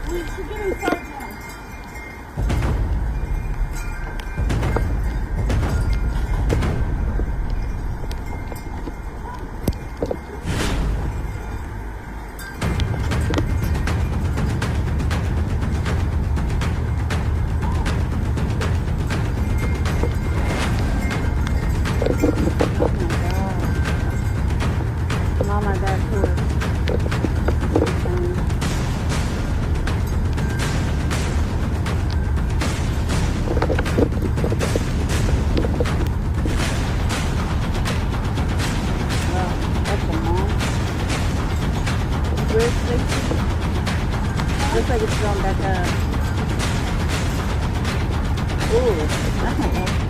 We should get inside now. I'm on my back porch. Wow, that's a long bridge station. Looks like it's going back up. Ooh, that's not bad.